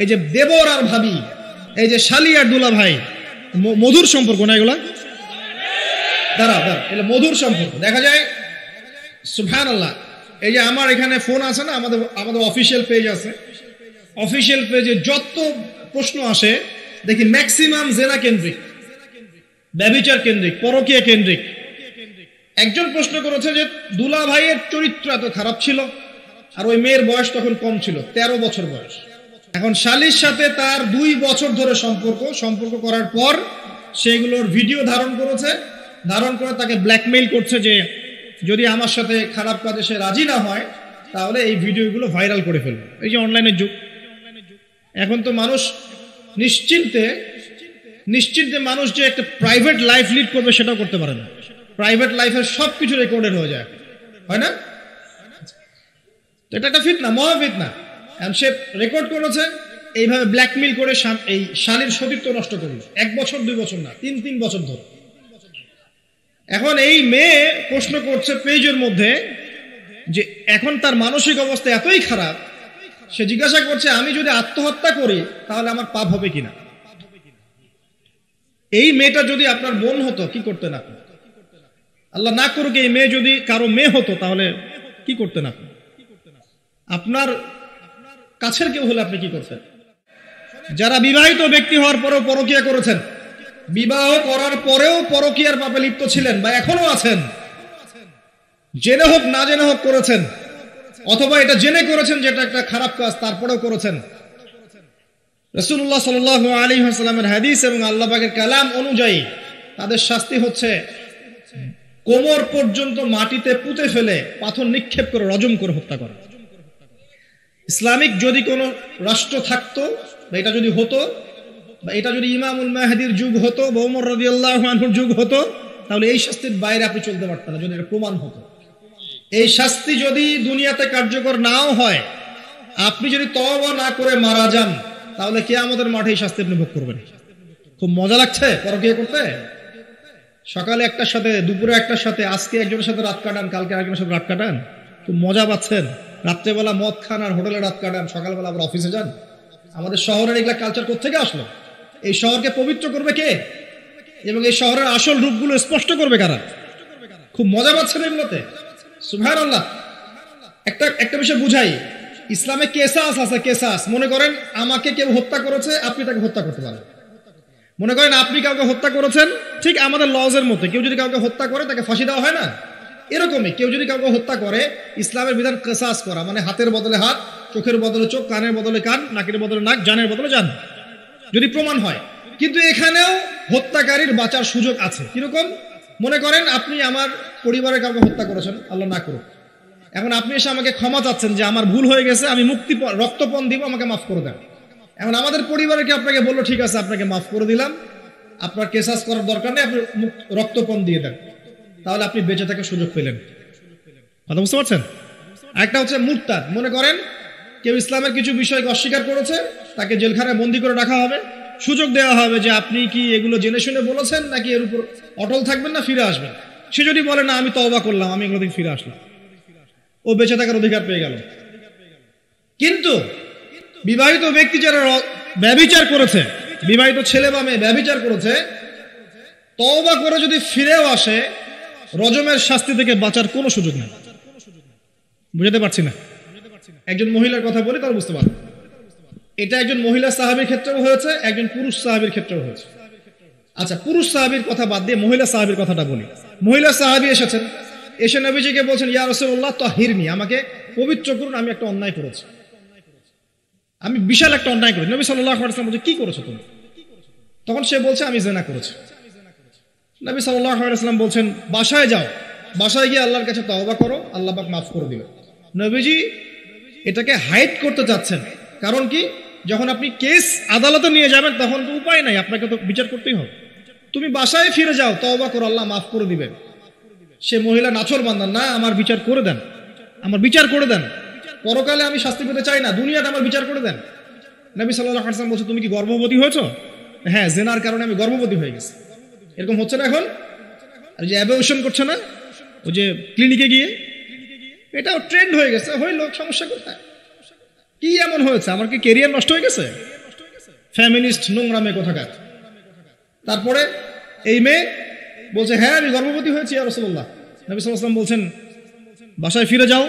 এই যে দেবর আর ভাবি, এই যে শালি আর দুলা ভাই, মধুর সম্পর্ক না এগুলা? দাঁড়া এগুলো মধুর সম্পর্ক। দেখা যায় সুবহানাল্লাহ, এই যে আমার এখানে ফোন আছে না, আমাদের অফিসিয়াল পেজ আছে, অফিসিয়াল পেজে যত প্রশ্ন আসে দেখি ম্যাক্সিমাম জেনা কেন্দ্রিক, ব্যভিচার কেন্দ্রিক, পরকীয়া কেন্দ্রিক। একজন প্রশ্ন করেছে যে দুলা ভাইয়ের চরিত্র এত খারাপ ছিল, আর ওই মেয়ের বয়স তখন কম ছিল, 13 বছর বয়স। এখন শালির সাথে তার 2 বছর ধরে সম্পর্ক করার পর সেগুলোর ভিডিও ধারণ করেছে, ধারণ করে তাকে ব্ল্যাকমেইল করছে যে যদি আমার সাথে খারাপ কাজে সে রাজি না হয় তাহলে এই ভিডিওগুলো ভাইরাল করে ফেলবে। এই যে অনলাইনের যুগ, এখন তো মানুষ নিশ্চিন্তে মানুষ যে একটা প্রাইভেট লাইফ লিড করবে সেটাও করতে পারে না। প্রাইভেট লাইফের সবকিছু রেকর্ডেড হয়ে যায়, হয় না? এটা একটা ফিতনা, মহা ফিতনা। সে রেকর্ড করেছে, এইভাবে ব্ল্যাকমেইল করে এই শালীর সতীত্ব নষ্ট করলো। 1 বছর 2 বছর না, 3 বছর ধরে। এখন এই মেয়ে প্রশ্ন করছে পেজের মধ্যে যে এখন তার মানসিক অবস্থা এতই খারাপ, সে জিজ্ঞাসা করছে আমি যদি আত্মহত্যা করি তাহলে আমার পাপ হবে কিনা। এই মেয়েটা যদি আপনার বোন হতো কি করতেন আপনি? আল্লাহ না করুক এই মেয়ে যদি কারো মেয়ে হতো তাহলে কি করতেন আপনি? আপনার কাছের কেউ হলে আপনি কি করতেন? যারা বিবাহিত ব্যক্তি হওয়ার পরেও পরকীয়া করেছেন, বিবাহ করার পরেও পরকীয়ার পাপে লিপ্ত ছিলেন বা এখনো আছেন, জেনে হোক না জেনে হোক করেছেন, অথবা এটা জেনে করেছেন যেটা একটা খারাপ কাজ তারপরেও করেছেন, রাসূলুল্লাহ সাল্লাল্লাহু আলাইহি ওয়াসাল্লামের হাদিস এবং আল্লাহ পাকের কালাম অনুযায়ী তাদের শাস্তি হচ্ছে কোমর পর্যন্ত মাটিতে পুঁতে ফেলে পাথর নিক্ষেপ করে রজম করে হত্যা করা। ইসলামিক যদি কোনো রাষ্ট্র থাকতো বা এটা যদি হতো, বা এটা যদি ইমামুল মাহদির যুগ হতো বা ওমর রাদিয়াল্লাহু আনহুর যুগ হতো, তাহলে এই শাস্তির বাইরে আপনি চলতে পারতেন না যদি এটা প্রমাণ হতো। এই শাস্তি যদি দুনিয়াতে কার্যকর নাও হয়, আপনি যদি তওবা না করে মারা যান তাহলে কিয়ামতের মাঠে এই শাস্তি আপনি ভোগ করবেন। খুব মজা লাগছে পরকীয়া করতে। সকালে একটার সাথে, দুপুরে একটার সাথে, আজকে একজনের সাথে রাত কাটান, কালকে আরেকজনের সাথে রাত কাটান, খুব মজা পাচ্ছেন। রাত্রেবেলা মদ খান আর হোটেলে রাত কাটান, সকালবেলা আবার অফিসে যান। আমাদের শহরের এগুলা কালচার কোত্থেকে আসলো? এই শহরকে পবিত্র করবে কে এবং এই শহরের আসল রূপগুলো স্পষ্ট করবে কারা? খুব মজা পাচ্ছেন এগুলোতে। সুবহানাল্লাহ। একটা বিষয় বুঝাই, ইসলামে কেসাস আছে, কেসাস। মনে করেন আমাকে কেউ হত্যা করেছে, আপনি তাকে হত্যা করতে পারেন। মনে করেন আপনি কাউকে হত্যা করেছেন, ঠিক আমাদের লজের মধ্যে কেউ যদি কাউকে হত্যা করে তাকে ফাঁসি দেওয়া হয় না, এরকমই কেউ যদি কাউকে হত্যা করে ইসলামের বিধান কেসাস করা, মানে হাতের বদলে হাত, চোখের বদলে চোখ, কানের বদলে কান, নাকের বদলে নাক, জানের বদলে জান, যদি প্রমাণ হয়। কিন্তু এখানেও হত্যাকারীর বাঁচার সুযোগ আছে। কিরকম? মনে করেন আপনি আমার পরিবারের কাউকে হত্যা করেছেন, আল্লাহ না করুক। এখন আপনি এসে আমাকে ক্ষমা চাচ্ছেন যে আমার ভুল হয়ে গেছে, আমি রক্তপণ দিব, আমাকে মাফ করে দেন। এখন আমাদের পরিবারকে আপনাকে বললো ঠিক আছে আপনাকে মাফ করে দিলাম, আপনার কেসাস করার দরকার নেই, আপনি রক্তপণ দিয়ে দেন, তাহলে আপনি বেঁচে থাকার সুযোগ পেলেন। কথা বুঝতে পারছেন? একটা হচ্ছে মুরতাদ। মনে করেন কেউ ইসলামের কিছু বিষয়কে অস্বীকার করেছে, তাকে জেলখানায় বন্দী করে রাখা হবে, সুযোগ দেওয়া হবে যে আপনি কি এগুলো জেনে শুনে বলেছেন নাকি এর উপর অটল থাকবেন না ফিরে আসবেন। সে যদি বলে না আমি তওবা করলাম, আমি এগুলো থেকে ফিরে আসলাম, ও বেঁচে থাকার অধিকার পেয়ে গেল। কিন্তু বিবাহিত ব্যক্তি যারা ব্যভিচার করেছে, বিবাহিত ছেলে বা মেয়ে ব্যভিচার করেছে, তওবা করে যদি ফিরেও আসে, রজমের শাস্তি থেকে বাঁচার কোনো সুযোগ নেই। বুঝতে পারছি না? একজন মহিলার কথা বলি তাহলে বুঝতে পারবেন। এটা একজন মহিলা সাহাবীর ক্ষেত্রেও হয়েছে, একজন পুরুষ সাহাবীর ক্ষেত্রেও হয়েছে। আচ্ছা, পুরুষ সাহাবীর কথা বাদ দিয়ে মহিলা সাহাবীর কথাটা বলি। মহিলা সাহাবী এসেছেন, এসে নবীজিকে বলছেন ইয়া রাসূলুল্লাহ তাহিরনি, আমাকে পবিত্র করুন, আমি একটা অন্যায় করেছি, আমি বিশাল একটা অন্যায় করেছি। নবী সাল্লাল্লাহু আলাইহি ওয়াসাল্লাম বলছে কি করেছো তুমি? তখন সে বলছে আমি জিনা করেছি। নবী সাল্লাল্লাহু আলাইহি ওয়াসাল্লাম বলছেন বাসায় যাও, বাসায় গিয়ে আল্লাহর কাছে তওবা করো, আল্লাহ পাক মাফ করে দিবেন। নবীজি এটাকে হাইড করতে চাচ্ছেন। কারণ কি? যখন আপনি কেস আদালতে নিয়ে যাবেন তখন তো উপায় নাই, আপনাকে তো বিচার করতেই হবে। তুমি বাসায় ফিরে যাও, তওবা করো, আল্লাহ মাফ করে দিবেন। সে মহিলা নাছরবান্দা, না আমার বিচার করে দেন, আমার বিচার করে দেন, পরকালে আমি শাস্তি পেতে চাই না, দুনিয়াতে আমার বিচার করে দেন। নবী সাল্লাল্লাহু আলাইহি ওয়াসাল্লাম বলছে তুমি কি গর্ভবতী হয়েছো? হ্যাঁ, জিনার কারণে আমি গর্ভবতী হয়ে গেছি। এরকম হচ্ছে না এখন? আর যে অ্যাবর্শন করছে না ওই যে ক্লিনিকে গিয়ে, এটাও ট্রেন্ড হয়ে গেছে, হইল, সমস্যা কোথায়? কি এমন হয়েছে? আমার কি কেরিয়ার নষ্ট হয়ে গেছে? ফ্যামিনিস্ট নোংরা মেয়ে কোথাকার। তারপরে এই মেয়ে বলছে, হ্যাঁ আমি গর্ভবতী হয়েছি ইয়া রাসূলুল্লাহ। নবী সাল্লাল্লাহু আলাইহি ওয়াসাল্লাম বলছেন, বাসায় ফিরে যাও,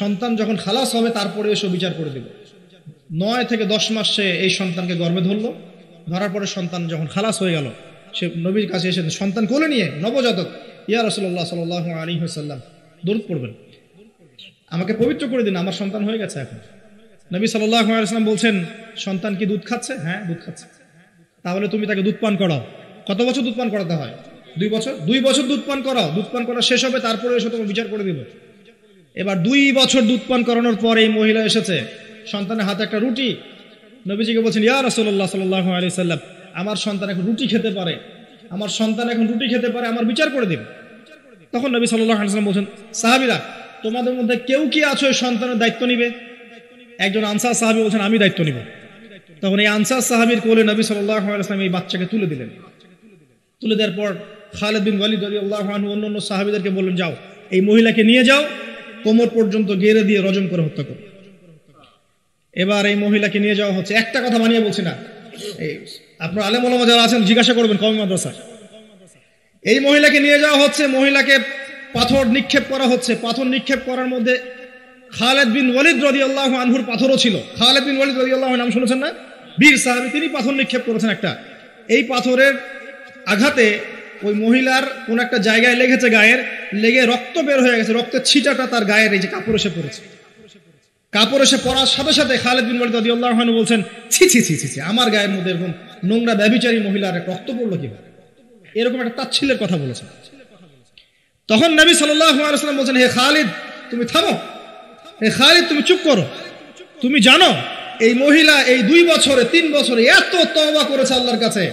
সন্তান যখন খালাস হবে তারপরে এসে বিচার করে দেব। 9 থেকে 10 মাস সে এই সন্তানকে গর্ভে ধরলো। ধরার পরে সন্তান যখন খালাস হয়ে গেল, সে নবীর কাছে এসে সন্তান কোলে নিয়ে নবজাতক, ইয়া রাসূলুল্লাহ সাল্লাল্লাহু আলাইহি ওয়াসাল্লাম দরুদ পড়বেন, আমাকে পবিত্র করে দিন, আমার সন্তান হয়ে গেছে এখন। নবী সাল্লাল্লাহু আলাইহি ওয়াসাল্লাম বলছেন, সন্তান কি দুধ খাচ্ছে? হ্যাঁ দুধ খাচ্ছে। তাহলে তুমি তাকে দুধ পান করাও। কত বছর দুধ পান করাতে হয়? 2 বছর। 2 বছর দুধ পান করাও, দুধ পান করা শেষ হবে তারপরে এসে তোমার বিচার করে দিব। এবার 2 বছর দুধ পান করানোর পর এই মহিলা এসেছে, সন্তানের হাতে একটা রুটি। নবীজিকে বলছেন, ইয়া রাসূলুল্লাহ সাল্লাল্লাহু আলাইহি ওয়াসাল্লাম, আমার সন্তান এখন রুটি খেতে পারে, আমার সন্তান এখন রুটি খেতে পারে, আমার বিচার করে দিন। তখন নবী সাল্লাল্লাহু আলাইহি ওয়াসাল্লাম বলছেন, সাহাবীরা তোমাদের মধ্যে কেউ কি আছো এই সন্তানের দায়িত্ব নিবে? একজন আনসার সাহাবী বলছেন, আমি দায়িত্ব নিব। তখন এই আনসার সাহাবীর কোলে নবী সাল্লাল্লাহু আলাইহি ওয়াসাল্লাম এই বাচ্চাকে তুলে দিলেন। তুলে দেওয়ার পর খালিদ বিন ওয়ালিদ রাদিয়াল্লাহু আনহু অন্যান্য সাহাবীদেরকে বললেন, যাও এই মহিলাকে নিয়ে যাও, কোমর পর্যন্ত গেড়ে দিয়ে রজম করে হত্যা করো। এবার এই মহিলাকে নিয়ে যাওয়া হচ্ছে। একটা কথা বানিয়ে বলছি না, এই আপনার আলেম ওলামা যারা আছেন জিজ্ঞাসা করবেন কওমি মাদ্রাসা। এই মহিলাকে নিয়ে যাওয়া হচ্ছে, মহিলাকে পাথর নিক্ষেপ করা হচ্ছে। পাথর নিক্ষেপ করার মধ্যে খালিদ বিন ওয়ালিদ রাদিয়াল্লাহু আনহুর পাথরও ছিল। খালিদ বিন ওয়ালিদ রাদিয়াল্লাহু নাম শুনেছেন না? বীর সাহাবী, তিনি পাথর নিক্ষেপ করেছেন একটা। এই পাথরের আঘাতে ওই মহিলার কোন একটা জায়গায় লেগেছে, গায়ের লেগে রক্ত বের হয়ে গেছে। রক্তের ছিটাটা তার গায়ের এই যে কাপড় এসে পড়েছে। কাপড় এসে পড়ার সাথে সাথে খালিদ বিন ওয়ালিদ রাদিয়াল্লাহু আনহু বলছেন, ছি ছি ছি ছি, আমার গায়ের মধ্যে এরকম নোংরা ব্যভিচারী মহিলার রক্ত পড়লো কিভাবে? এরকম একটা তাচ্ছিল্যের কথা বলেছেন। তখন নবী সাল্লাল্লাহু আলাইহি ওয়াসাল্লাম বলছেন, হে খালিদ তুমি থামো, হে খালিদ তুমি চুপ করো। তুমি জানো এই মহিলা এই 2 বছরে 3 বছরে এত তওবা করেছে আল্লাহর কাছে,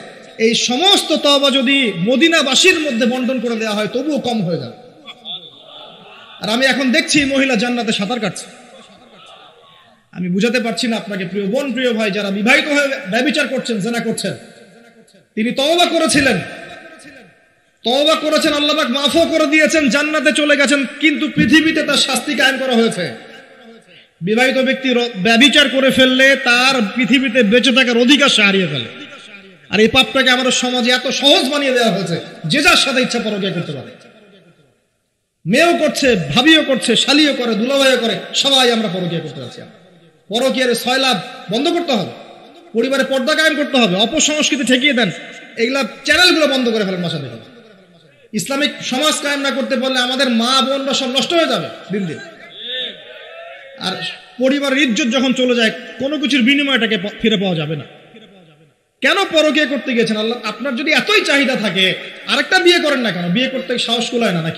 এই সমস্ত তওবা যদি মদিনাবাসীর মধ্যে বন্টন করে দেওয়া হয় তবুও কম হয়ে যাবে। আর আমি এখন দেখছি মহিলা জান্নাতে সাঁতার কাটছে। আমি বুঝাতে পারছি না আপনাকে প্রিয় বোন, প্রিয় ভাই, যারা বিবাহিত হয়ে ব্যভিচার করছেন, জিনা করছেন, তিনি তওবা করেছিলেন, তওবা করেছেন, আল্লাহ পাক মাফও করে দিয়েছেন, জান্নাতে চলে গেছেন, কিন্তু পৃথিবীতে তার শাস্তি কায়েম করা হয়েছে। বিবাহিত ব্যক্তি ব্যভিচার করে ফেললে তার পৃথিবীতে বেঁচে থাকার অধিকার সে হারিয়ে ফেলে। আর এই পাপটাকে আমাদের সমাজে এত সহজ বানিয়ে দেওয়া হয়েছে, যে যার সাথে ইচ্ছা পরকীয়া করতে পারে। মেয়েও করছে, ভাবিও করছে, শালিও করে, দুলাভাইও করে, সবাই আমরা পরকীয়া করতে যাচ্ছি। পরকীয়ার 6 লাভ বন্ধ করতে হবে, পরিবারে পর্দা কায়েম করতে হবে, অপসংস্কৃতি ঠেকিয়ে দেন, এইগুলা চ্যানেলগুলো বন্ধ করে ফেলেন বাসা থেকে। ইসলামিক সমাজ কায়েম না করতে পারলে আমাদের মা বোনরা সব নষ্ট হয়ে যাবে দিন দিন। আর পরিবারের ইজ্জত যখন চলে যায়, কোনো কিছুর বিনিময়টাকে ফিরে পাওয়া যাবে না। কেন পরকীয়া করতে গেছেন? আল্লাহ, আপনার যদি এতই চাহিদা থাকে আরেকটা বিয়ে করেন না কেন? বিয়ে করতে সাহস কুলায় না নাকি?